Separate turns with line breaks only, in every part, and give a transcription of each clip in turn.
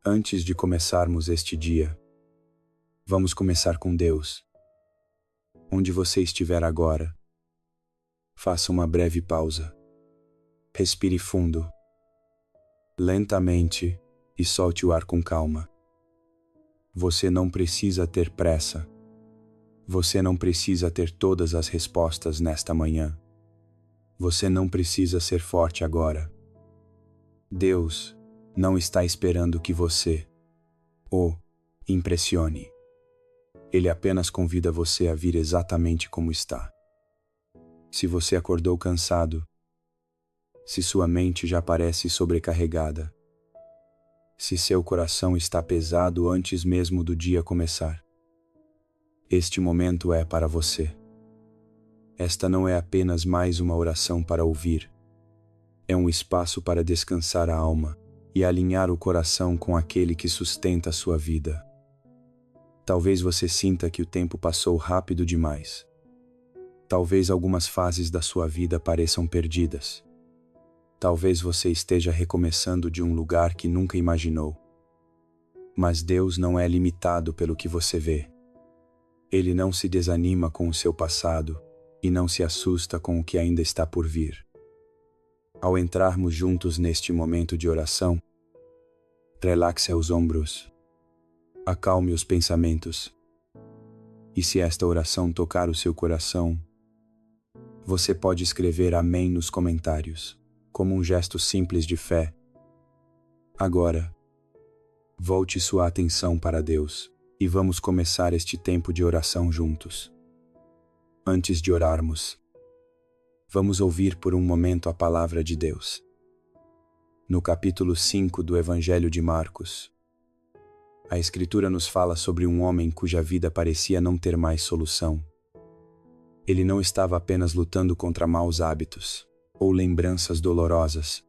Antes de começarmos este dia, vamos começar com Deus. Onde você estiver agora, faça uma breve pausa. Respire fundo, lentamente, e solte o ar com calma. Você não precisa ter pressa. Você não precisa ter todas as respostas nesta manhã. Você não precisa ser forte agora. Deus não está esperando que você o impressione. Ele apenas convida você a vir exatamente como está. Se você acordou cansado, se sua mente já parece sobrecarregada, se seu coração está pesado antes mesmo do dia começar, este momento é para você. Esta não é apenas mais uma oração para ouvir. É um espaço para descansar a alma e alinhar o coração com aquele que sustenta a sua vida. Talvez você sinta que o tempo passou rápido demais. Talvez algumas fases da sua vida pareçam perdidas. Talvez você esteja recomeçando de um lugar que nunca imaginou. Mas Deus não é limitado pelo que você vê. Ele não se desanima com o seu passado e não se assusta com o que ainda está por vir. Ao entrarmos juntos neste momento de oração, relaxe os ombros, acalme os pensamentos. E se esta oração tocar o seu coração, você pode escrever amém nos comentários, como um gesto simples de fé. Agora, volte sua atenção para Deus e vamos começar este tempo de oração juntos. Antes de orarmos, vamos ouvir por um momento a palavra de Deus. No capítulo 5 do Evangelho de Marcos, a Escritura nos fala sobre um homem cuja vida parecia não ter mais solução. Ele não estava apenas lutando contra maus hábitos ou lembranças dolorosas.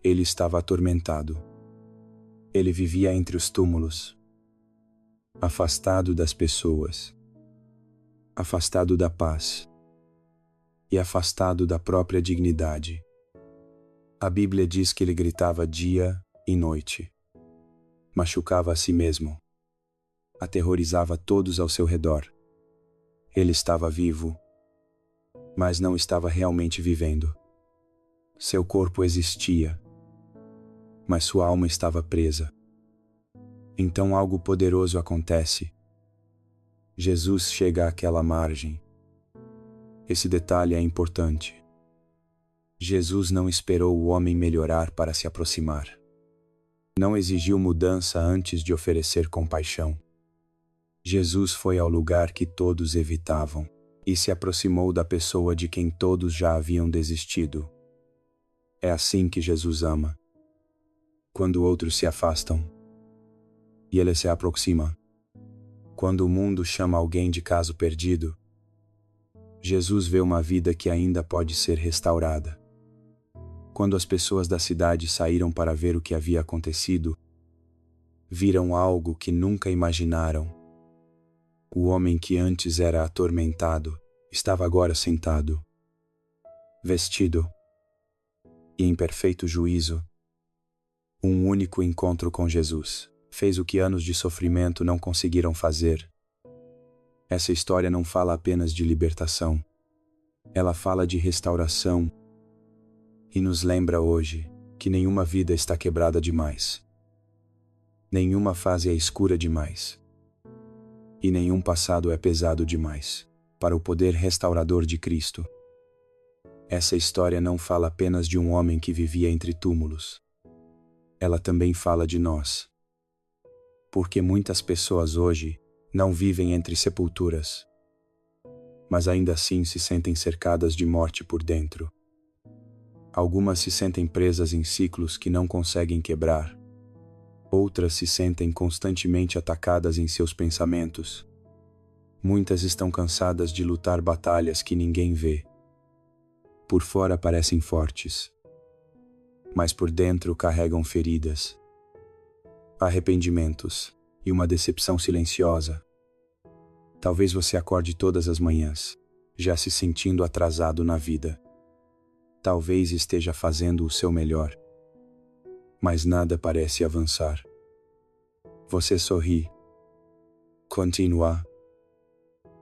Ele estava atormentado. Ele vivia entre os túmulos, afastado das pessoas, afastado da paz e afastado da própria dignidade. A Bíblia diz que ele gritava dia e noite, machucava a si mesmo, aterrorizava todos ao seu redor. Ele estava vivo, mas não estava realmente vivendo. Seu corpo existia, mas sua alma estava presa. Então algo poderoso acontece. Jesus chega àquela margem. Esse detalhe é importante. Jesus não esperou o homem melhorar para se aproximar. Não exigiu mudança antes de oferecer compaixão. Jesus foi ao lugar que todos evitavam e se aproximou da pessoa de quem todos já haviam desistido. É assim que Jesus ama. Quando outros se afastam, e ele se aproxima. Quando o mundo chama alguém de caso perdido, Jesus vê uma vida que ainda pode ser restaurada. Quando as pessoas da cidade saíram para ver o que havia acontecido, viram algo que nunca imaginaram. O homem que antes era atormentado estava agora sentado, vestido e em perfeito juízo. Um único encontro com Jesus fez o que anos de sofrimento não conseguiram fazer. Essa história não fala apenas de libertação. Ela fala de restauração e nos lembra hoje que nenhuma vida está quebrada demais. Nenhuma fase é escura demais. E nenhum passado é pesado demais para o poder restaurador de Cristo. Essa história não fala apenas de um homem que vivia entre túmulos. Ela também fala de nós. Porque muitas pessoas hoje não vivem entre sepulturas, mas ainda assim se sentem cercadas de morte por dentro. Algumas se sentem presas em ciclos que não conseguem quebrar. Outras se sentem constantemente atacadas em seus pensamentos. Muitas estão cansadas de lutar batalhas que ninguém vê. Por fora parecem fortes, mas por dentro carregam feridas, arrependimentos e uma decepção silenciosa. Talvez você acorde todas as manhãs, já se sentindo atrasado na vida. Talvez esteja fazendo o seu melhor, mas nada parece avançar. Você sorri. Continua.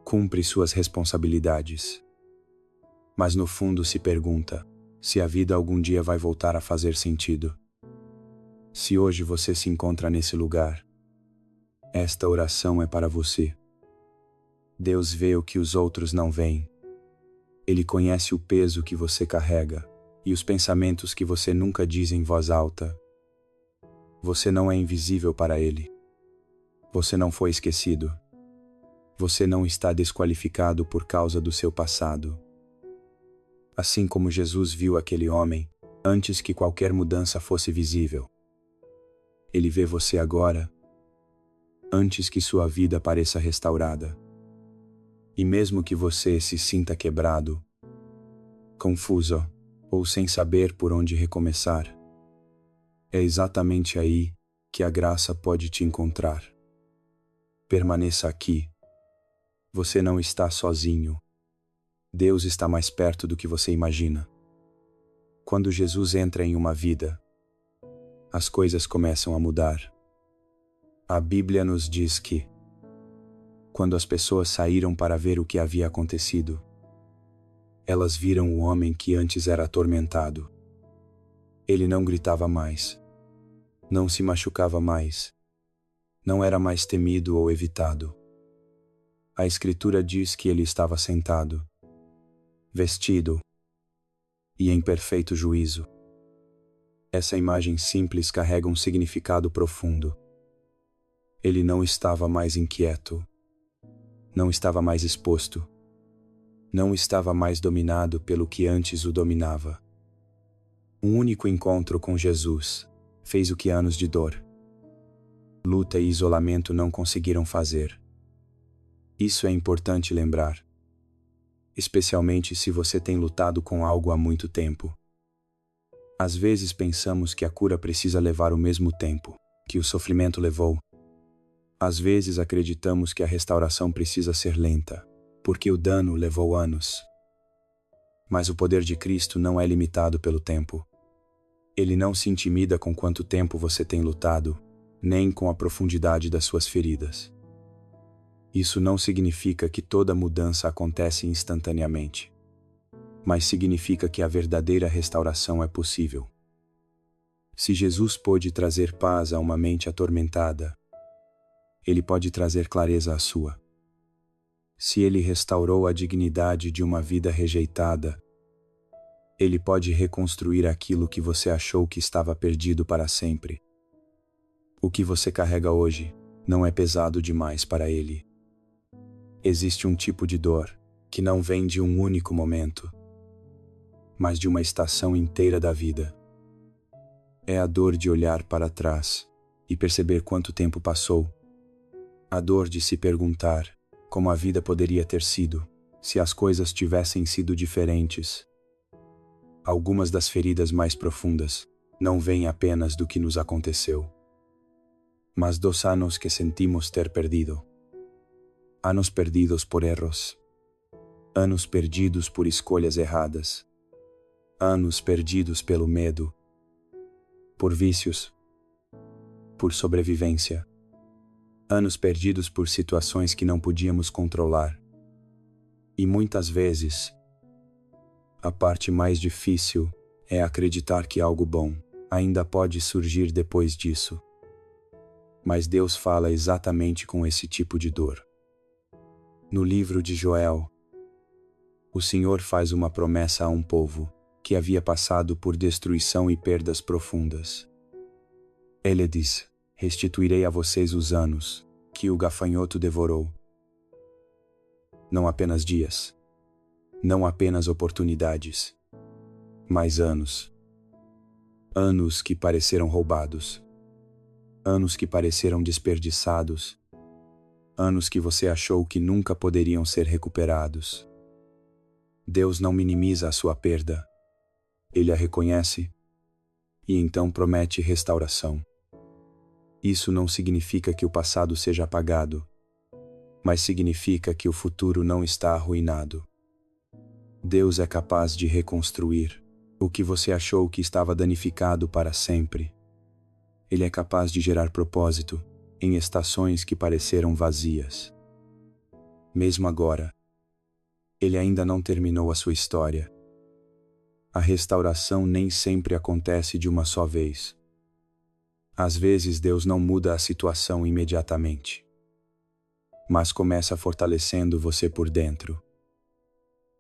Cumpre suas responsabilidades. Mas no fundo se pergunta se a vida algum dia vai voltar a fazer sentido. Se hoje você se encontra nesse lugar, esta oração é para você. Deus vê o que os outros não veem. Ele conhece o peso que você carrega e os pensamentos que você nunca diz em voz alta. Você não é invisível para Ele. Você não foi esquecido. Você não está desqualificado por causa do seu passado. Assim como Jesus viu aquele homem, antes que qualquer mudança fosse visível. Ele vê você agora, antes que sua vida pareça restaurada. E mesmo que você se sinta quebrado, confuso, ou sem saber por onde recomeçar, é exatamente aí que a graça pode te encontrar. Permaneça aqui. Você não está sozinho. Deus está mais perto do que você imagina. Quando Jesus entra em uma vida, as coisas começam a mudar. A Bíblia nos diz que, quando as pessoas saíram para ver o que havia acontecido, elas viram o homem que antes era atormentado. Ele não gritava mais, não se machucava mais, não era mais temido ou evitado. A Escritura diz que ele estava sentado, vestido e em perfeito juízo. Essa imagem simples carrega um significado profundo. Ele não estava mais inquieto, não estava mais exposto, não estava mais dominado pelo que antes o dominava. Um único encontro com Jesus fez o que anos de dor, luta e isolamento não conseguiram fazer. Isso é importante lembrar, especialmente se você tem lutado com algo há muito tempo. Às vezes pensamos que a cura precisa levar o mesmo tempo que o sofrimento levou. Às vezes acreditamos que a restauração precisa ser lenta, porque o dano levou anos. Mas o poder de Cristo não é limitado pelo tempo. Ele não se intimida com quanto tempo você tem lutado, nem com a profundidade das suas feridas. Isso não significa que toda mudança acontece instantaneamente, mas significa que a verdadeira restauração é possível. Se Jesus pôde trazer paz a uma mente atormentada, Ele pode trazer clareza à sua. Se Ele restaurou a dignidade de uma vida rejeitada, Ele pode reconstruir aquilo que você achou que estava perdido para sempre. O que você carrega hoje não é pesado demais para Ele. Existe um tipo de dor que não vem de um único momento, mas de uma estação inteira da vida. É a dor de olhar para trás e perceber quanto tempo passou. A dor de se perguntar como a vida poderia ter sido se as coisas tivessem sido diferentes. Algumas das feridas mais profundas não vêm apenas do que nos aconteceu, mas dos anos que sentimos ter perdido. Anos perdidos por erros. Anos perdidos por escolhas erradas. Anos perdidos pelo medo. Por vícios. Por sobrevivência. Anos perdidos por situações que não podíamos controlar. E muitas vezes, a parte mais difícil é acreditar que algo bom ainda pode surgir depois disso. Mas Deus fala exatamente com esse tipo de dor. No livro de Joel, o Senhor faz uma promessa a um povo que havia passado por destruição e perdas profundas. Ele diz: restituirei a vocês os anos que o gafanhoto devorou. Não apenas dias, não apenas oportunidades, mas anos. Anos que pareceram roubados. Anos que pareceram desperdiçados. Anos que você achou que nunca poderiam ser recuperados. Deus não minimiza a sua perda. Ele a reconhece e então promete restauração. Isso não significa que o passado seja apagado, mas significa que o futuro não está arruinado. Deus é capaz de reconstruir o que você achou que estava danificado para sempre. Ele é capaz de gerar propósito em estações que pareceram vazias. Mesmo agora, Ele ainda não terminou a sua história. A restauração nem sempre acontece de uma só vez. Às vezes Deus não muda a situação imediatamente, mas começa fortalecendo você por dentro.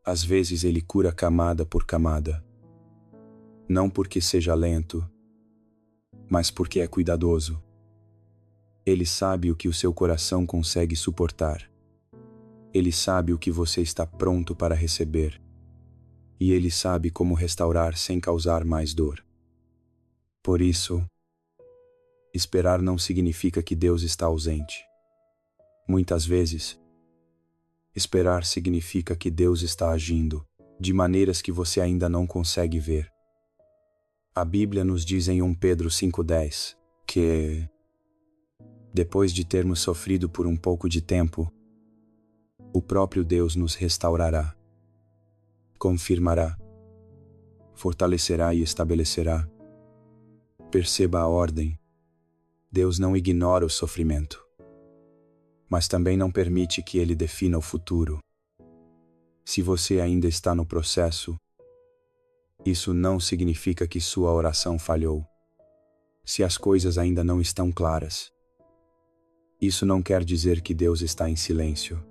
Às vezes Ele cura camada por camada, não porque seja lento, mas porque é cuidadoso. Ele sabe o que o seu coração consegue suportar. Ele sabe o que você está pronto para receber. E Ele sabe como restaurar sem causar mais dor. Por isso, esperar não significa que Deus está ausente. Muitas vezes, esperar significa que Deus está agindo de maneiras que você ainda não consegue ver. A Bíblia nos diz em 1 Pedro 5,10 que, depois de termos sofrido por um pouco de tempo, o próprio Deus nos restaurará, confirmará, fortalecerá e estabelecerá. Perceba a ordem. Deus não ignora o sofrimento, mas também não permite que ele defina o futuro. Se você ainda está no processo, isso não significa que sua oração falhou. Se as coisas ainda não estão claras, isso não quer dizer que Deus está em silêncio.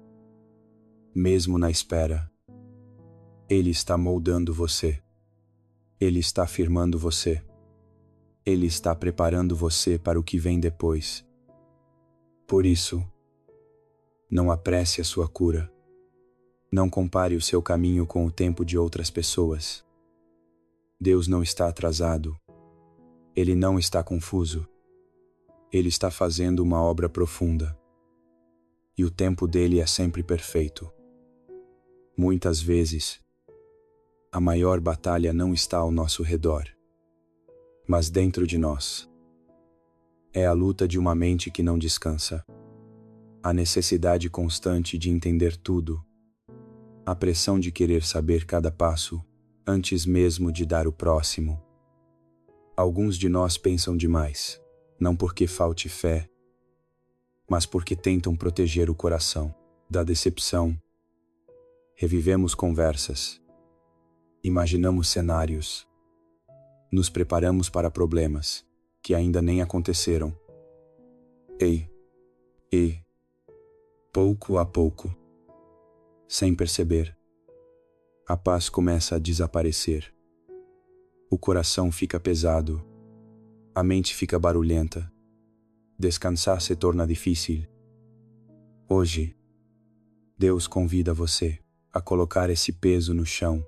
Mesmo na espera, Ele está moldando você. Ele está firmando você. Ele está preparando você para o que vem depois. Por isso, não apresse a sua cura. Não compare o seu caminho com o tempo de outras pessoas. Deus não está atrasado. Ele não está confuso. Ele está fazendo uma obra profunda. E o tempo dele é sempre perfeito. Muitas vezes, a maior batalha não está ao nosso redor, mas dentro de nós. É a luta de uma mente que não descansa, a necessidade constante de entender tudo, a pressão de querer saber cada passo, antes mesmo de dar o próximo. Alguns de nós pensam demais, não porque falte fé, mas porque tentam proteger o coração da decepção. Revivemos conversas, imaginamos cenários, nos preparamos para problemas que ainda nem aconteceram. E, pouco a pouco, sem perceber, a paz começa a desaparecer. O coração fica pesado, a mente fica barulhenta, descansar se torna difícil. Hoje, Deus convida você a colocar esse peso no chão.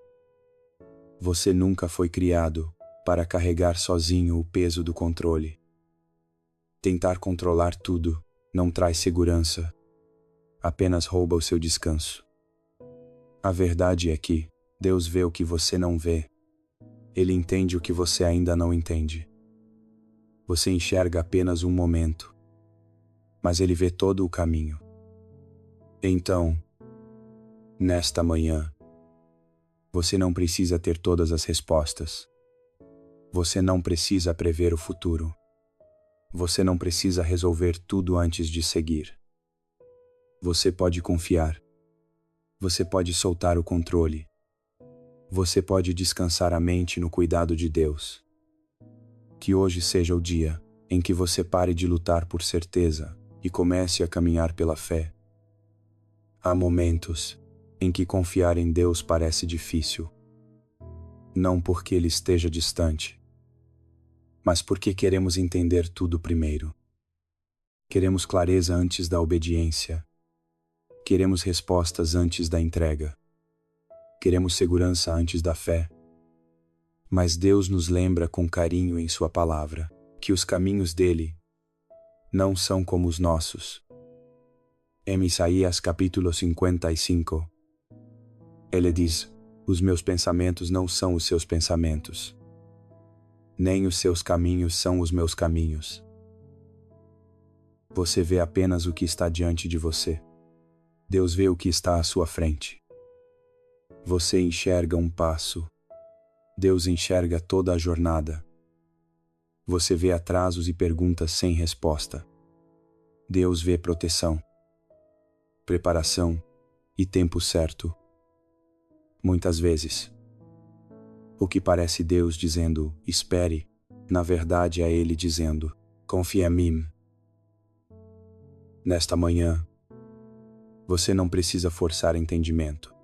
Você nunca foi criado para carregar sozinho o peso do controle. Tentar controlar tudo não traz segurança, apenas rouba o seu descanso. A verdade é que Deus vê o que você não vê. Ele entende o que você ainda não entende. Você enxerga apenas um momento, mas Ele vê todo o caminho. Então, nesta manhã, você não precisa ter todas as respostas. Você não precisa prever o futuro. Você não precisa resolver tudo antes de seguir. Você pode confiar. Você pode soltar o controle. Você pode descansar a mente no cuidado de Deus. Que hoje seja o dia em que você pare de lutar por certeza e comece a caminhar pela fé. Há momentos em que confiar em Deus parece difícil. Não porque Ele esteja distante, mas porque queremos entender tudo primeiro. Queremos clareza antes da obediência. Queremos respostas antes da entrega. Queremos segurança antes da fé. Mas Deus nos lembra com carinho em Sua palavra que os caminhos dele não são como os nossos. Em Isaías capítulo 55, ele diz: os meus pensamentos não são os seus pensamentos, nem os seus caminhos são os meus caminhos. Você vê apenas o que está diante de você. Deus vê o que está à sua frente. Você enxerga um passo. Deus enxerga toda a jornada. Você vê atrasos e perguntas sem resposta. Deus vê proteção, preparação e tempo certo. Muitas vezes, o que parece Deus dizendo, espere, na verdade é Ele dizendo, confia em mim. Nesta manhã, você não precisa forçar entendimento.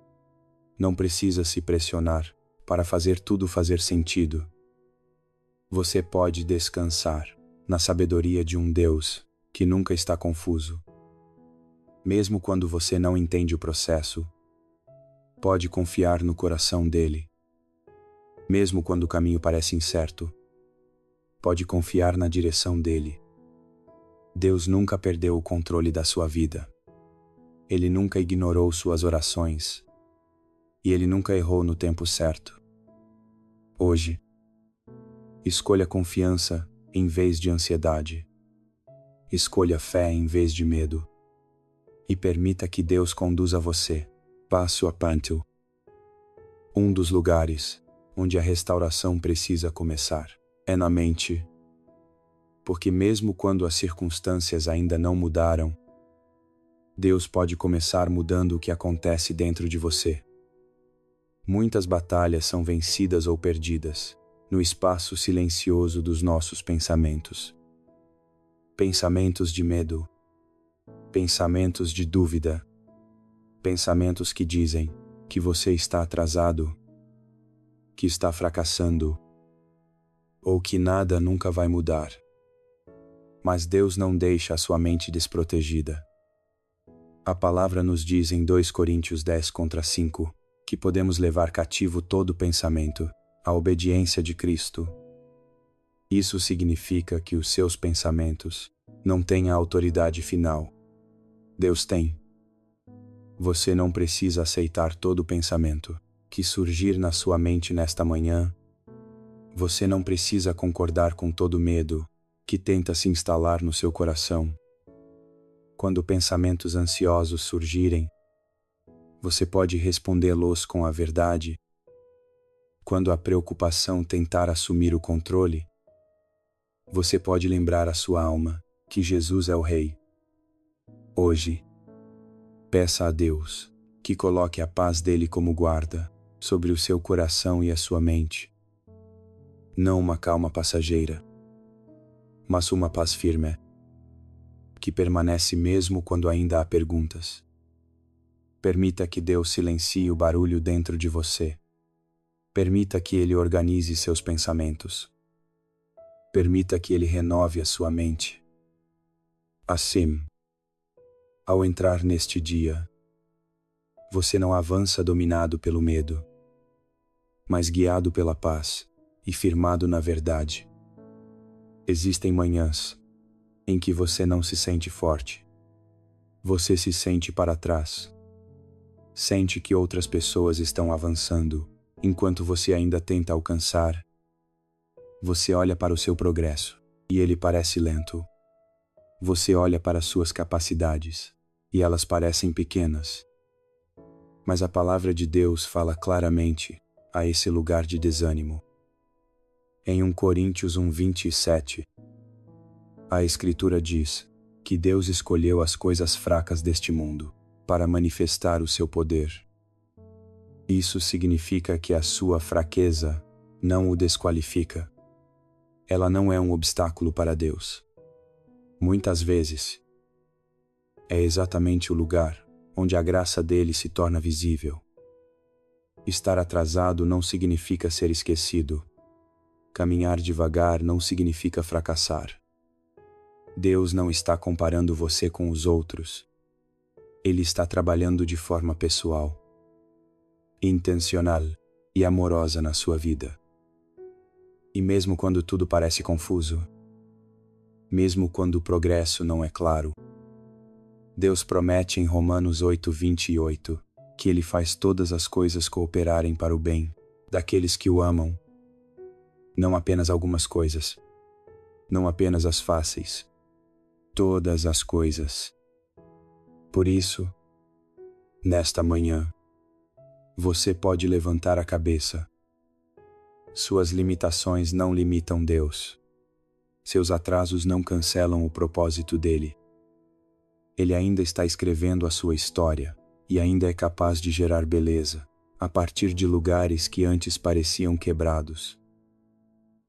Não precisa se pressionar para fazer tudo fazer sentido. Você pode descansar na sabedoria de um Deus que nunca está confuso. Mesmo quando você não entende o processo, pode confiar no coração dele. Mesmo quando o caminho parece incerto, pode confiar na direção dele. Deus nunca perdeu o controle da sua vida. Ele nunca ignorou suas orações. E ele nunca errou no tempo certo. Hoje, escolha confiança em vez de ansiedade. Escolha fé em vez de medo. E permita que Deus conduza você, passo a passo. Um dos lugares onde a restauração precisa começar é na mente. Porque mesmo quando as circunstâncias ainda não mudaram, Deus pode começar mudando o que acontece dentro de você. Muitas batalhas são vencidas ou perdidas no espaço silencioso dos nossos pensamentos. Pensamentos de medo, pensamentos de dúvida, pensamentos que dizem que você está atrasado, que está fracassando, ou que nada nunca vai mudar. Mas Deus não deixa a sua mente desprotegida. A palavra nos diz em 2 Coríntios 10:5, que podemos levar cativo todo pensamento à obediência de Cristo. Isso significa que os seus pensamentos não têm a autoridade final. Deus tem. Você não precisa aceitar todo pensamento que surgir na sua mente nesta manhã. Você não precisa concordar com todo medo que tenta se instalar no seu coração. Quando pensamentos ansiosos surgirem, você pode respondê-los com a verdade. Quando a preocupação tentar assumir o controle, você pode lembrar a sua alma que Jesus é o Rei. Hoje, peça a Deus que coloque a paz dele como guarda sobre o seu coração e a sua mente. Não uma calma passageira, mas uma paz firme, que permanece mesmo quando ainda há perguntas. Permita que Deus silencie o barulho dentro de você. Permita que Ele organize seus pensamentos. Permita que Ele renove a sua mente. Assim, ao entrar neste dia, você não avança dominado pelo medo, mas guiado pela paz e firmado na verdade. Existem manhãs em que você não se sente forte. Você se sente para trás. Sente que outras pessoas estão avançando, enquanto você ainda tenta alcançar. Você olha para o seu progresso, e ele parece lento. Você olha para suas capacidades, e elas parecem pequenas. Mas a palavra de Deus fala claramente a esse lugar de desânimo. Em 1 Coríntios 1:27, a Escritura diz que Deus escolheu as coisas fracas deste mundo para manifestar o seu poder. Isso significa que a sua fraqueza não o desqualifica. Ela não é um obstáculo para Deus. Muitas vezes, é exatamente o lugar onde a graça dele se torna visível. Estar atrasado não significa ser esquecido. Caminhar devagar não significa fracassar. Deus não está comparando você com os outros. Ele está trabalhando de forma pessoal, intencional e amorosa na sua vida. E mesmo quando tudo parece confuso, mesmo quando o progresso não é claro, Deus promete em Romanos 8:28 que Ele faz todas as coisas cooperarem para o bem daqueles que o amam. Não apenas algumas coisas, não apenas as fáceis, todas as coisas. Por isso, nesta manhã, você pode levantar a cabeça. Suas limitações não limitam Deus. Seus atrasos não cancelam o propósito dele. Ele ainda está escrevendo a sua história, e ainda é capaz de gerar beleza, a partir de lugares que antes pareciam quebrados.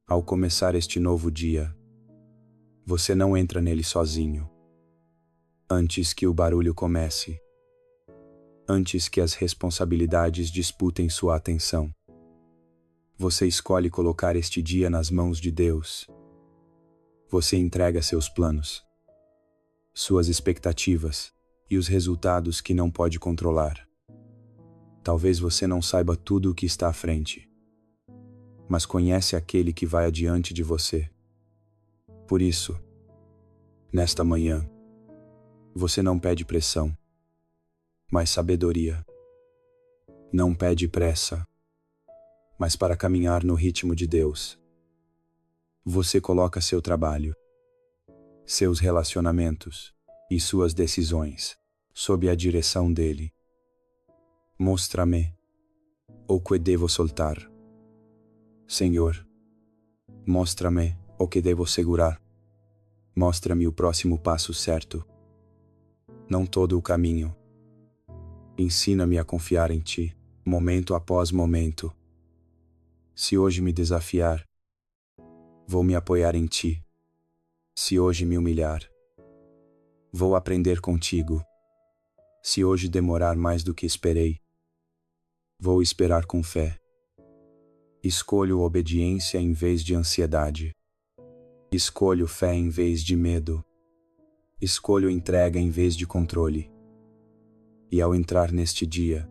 Ao começar este novo dia, você não entra nele sozinho. Antes que o barulho comece, antes que as responsabilidades disputem sua atenção, você escolhe colocar este dia nas mãos de Deus. Você entrega seus planos, suas expectativas e os resultados que não pode controlar. Talvez você não saiba tudo o que está à frente, mas conhece aquele que vai adiante de você. Por isso, nesta manhã, você não pede pressão, mas sabedoria. Não pede pressa, mas para caminhar no ritmo de Deus. Você coloca seu trabalho, seus relacionamentos e suas decisões sob a direção dele. Mostra-me o que devo soltar. Senhor, mostra-me o que devo segurar. Mostra-me o próximo passo certo, não todo o caminho. Ensina-me a confiar em Ti, momento após momento. Se hoje me desafiar, vou me apoiar em Ti. Se hoje me humilhar, vou aprender contigo. Se hoje demorar mais do que esperei, vou esperar com fé. Escolho obediência em vez de ansiedade. Escolho fé em vez de medo. Escolho entrega em vez de controle. E ao entrar neste dia,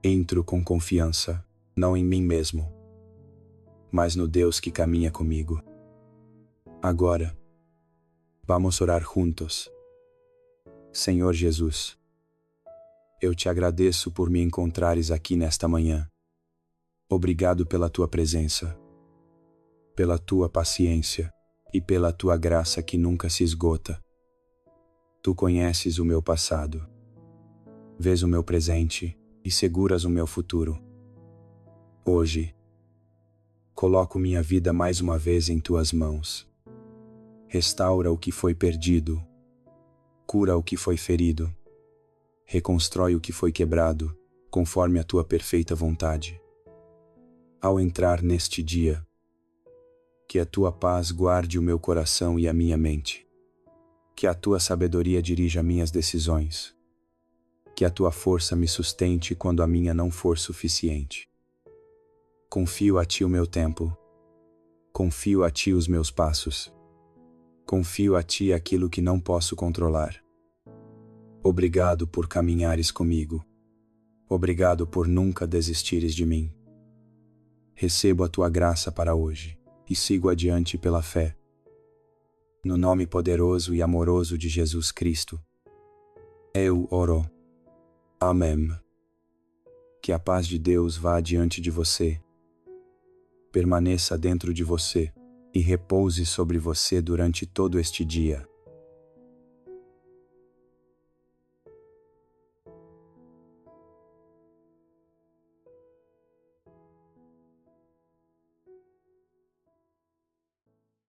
entro com confiança, não em mim mesmo, mas no Deus que caminha comigo. Agora, vamos orar juntos. Senhor Jesus, eu te agradeço por me encontrares aqui nesta manhã. Obrigado pela tua presença, pela tua paciência e pela tua graça que nunca se esgota. Tu conheces o meu passado, vês o meu presente e seguras o meu futuro. Hoje, coloco minha vida mais uma vez em tuas mãos. Restaura o que foi perdido, cura o que foi ferido, reconstrói o que foi quebrado, conforme a tua perfeita vontade. Ao entrar neste dia, que a tua paz guarde o meu coração e a minha mente. Que a tua sabedoria dirija minhas decisões. Que a tua força me sustente quando a minha não for suficiente. Confio a ti o meu tempo. Confio a ti os meus passos. Confio a ti aquilo que não posso controlar. Obrigado por caminhares comigo. Obrigado por nunca desistires de mim. Recebo a tua graça para hoje e sigo adiante pela fé. No nome poderoso e amoroso de Jesus Cristo, eu oro. Amém. Que a paz de Deus vá adiante de você, permaneça dentro de você e repouse sobre você durante todo este dia.